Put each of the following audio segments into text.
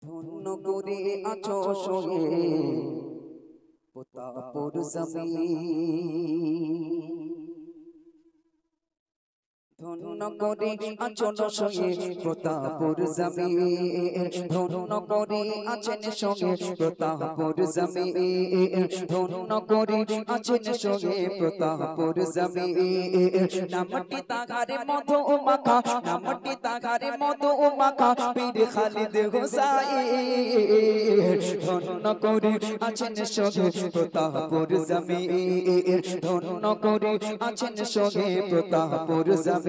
ধন্য করে আছো সঙ্গে প্রতাপর জমিন ধন্য করে আছেন সঙ্গে প্রতাপর জমিন ধন্য করে আছেন সঙ্গে প্রতাপর জমিন ধন্য করে আছেন সঙ্গে প্রতাপর জমিন নামটি তাগারে মধু মাখা নামটি তাগারে মধু মাখা পীর খালিদ হুসাইন ধন্য করে আছেন সঙ্গে প্রতাপর জমিন ধন্য করে আছেন সঙ্গে প্রতাপর জমিন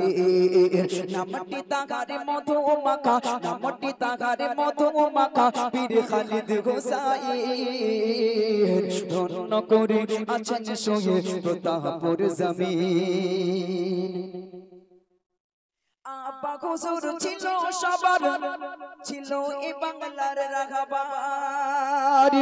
নামটি তাগারে মধু মাখা নামটি তাগারে মধু মাখা পীর খালিদ হুসাইন ধন্য করে আছেন সঙ্গে প্রতাপর জমিন আব্বা হুজুর ছিল সবার ছিল এ বাংলার রাখাবার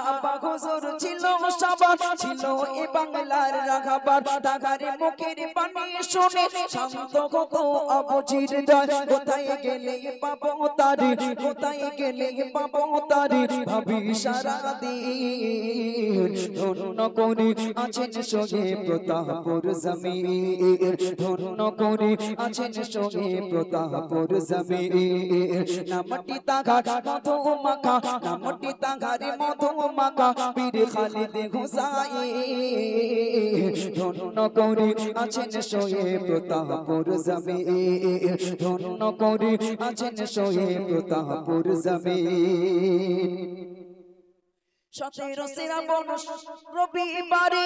আব্বা হুজুর ছিল সবার ছিল এ বাংলার রাখাবার তাগারে মুখের পানি শুনে শান্ত কত অবজির দয় কোথায় গেলে পাবো তারি কোথায় গেলে পাবো তারি ভাবি সারা দিন ধন্য করে আছেন সঙ্গে প্রতাপর জমিন ধন্য করে আছেন সঙ্গে প্রতাপর জমিন নামটি তাগার মধু মাখা নামটি তাগারে মধু মাখা পীর খালিদ হুসাইন ধন্য করে আছেন সঙ্গে প্রতাপর জমিন ধন্য করে আছেন সঙ্গে প্রতাপর জমিন 17 শ্রাবণ রবিবারে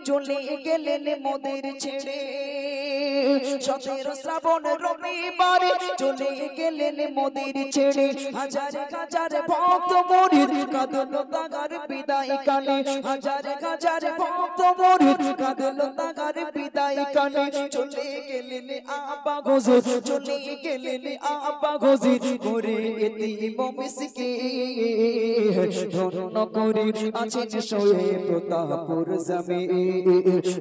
চলে গেলেন মোদের ছেড়ে 17 শ্রাবণ রবিবারে চলে গেলেন মোদের ছেড়ে হাজার হাজার ভক্ত মুরিদ কাঁদলো তাগার বিদায় কালে হাজার হাজার ভক্ত মুরিদ কাঁদলো তাগার বিদায় কালে চলে গেলেন আব্বা হুজুর চলে গেলেন আব্বা হুজুর করে এতিম মিসকিন ধন্য করে আছেন সঙ্গে প্রতাপর জমিন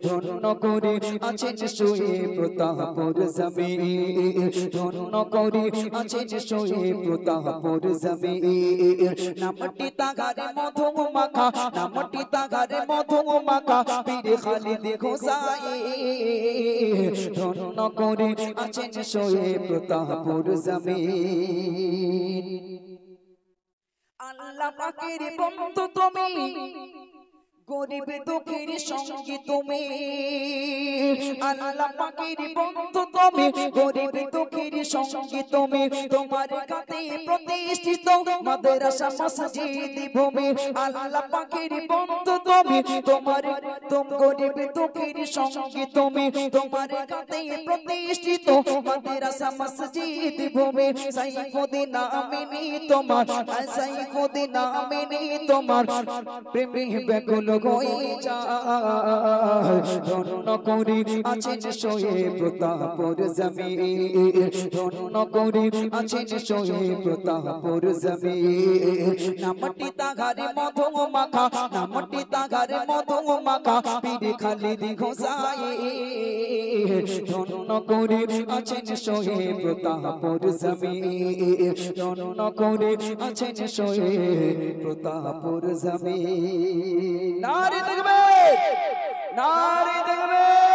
ধন্য করে আছেন সঙ্গে প্রতাপর জমিন ধন্য করে আছেন সঙ্গে প্রতাপর জমিন নামটি তাগারে মধু মাখা নামটি তাগারে মধু মাখা পীর খালিদ হুসাইন ধন্য করে আছেন সঙ্গে প্রতাপর জমিন আল্লাহ পাকের বন্ধু তুমি গরিব দুঃখীর সঙ্গী তুমি আল্লাহ পাকের বন্ধু তুমি গরিব দুঃখীর সঙ্গী তুমি তোমার কাছে প্রতিষ্ঠিত মাদ্রাসা মসজিদ ভূমি আল্লাহ পাকের বন্ধু তুমি তোমার গরিব দুঃখীর সঙ্গী তুমি তোমার কাছে প্রতিষ্ঠিত মাদ্রাসা মসজিদ ভূমি সাইফুদ্দিন আমিনী তোমার সাইফুদ্দিন আমিনী তোমার প্রেমে বেগুল হয়ে যায় ধন্য করে আছেন সঙ্গে প্রতাপর জমিন ধন্য করে আছেন সঙ্গে প্রতাপর জমিন নামটি তাগারে মধু মাখা নামটি তাগারে মধু মাখা পীর খালিদ হুসাইন ধন্য করে আছেন সঙ্গে প্রতাপর জমিন ধন্য করে আছেন সঙ্গে প্রতাপর জমিন নারে দেখবে নারে দেখবে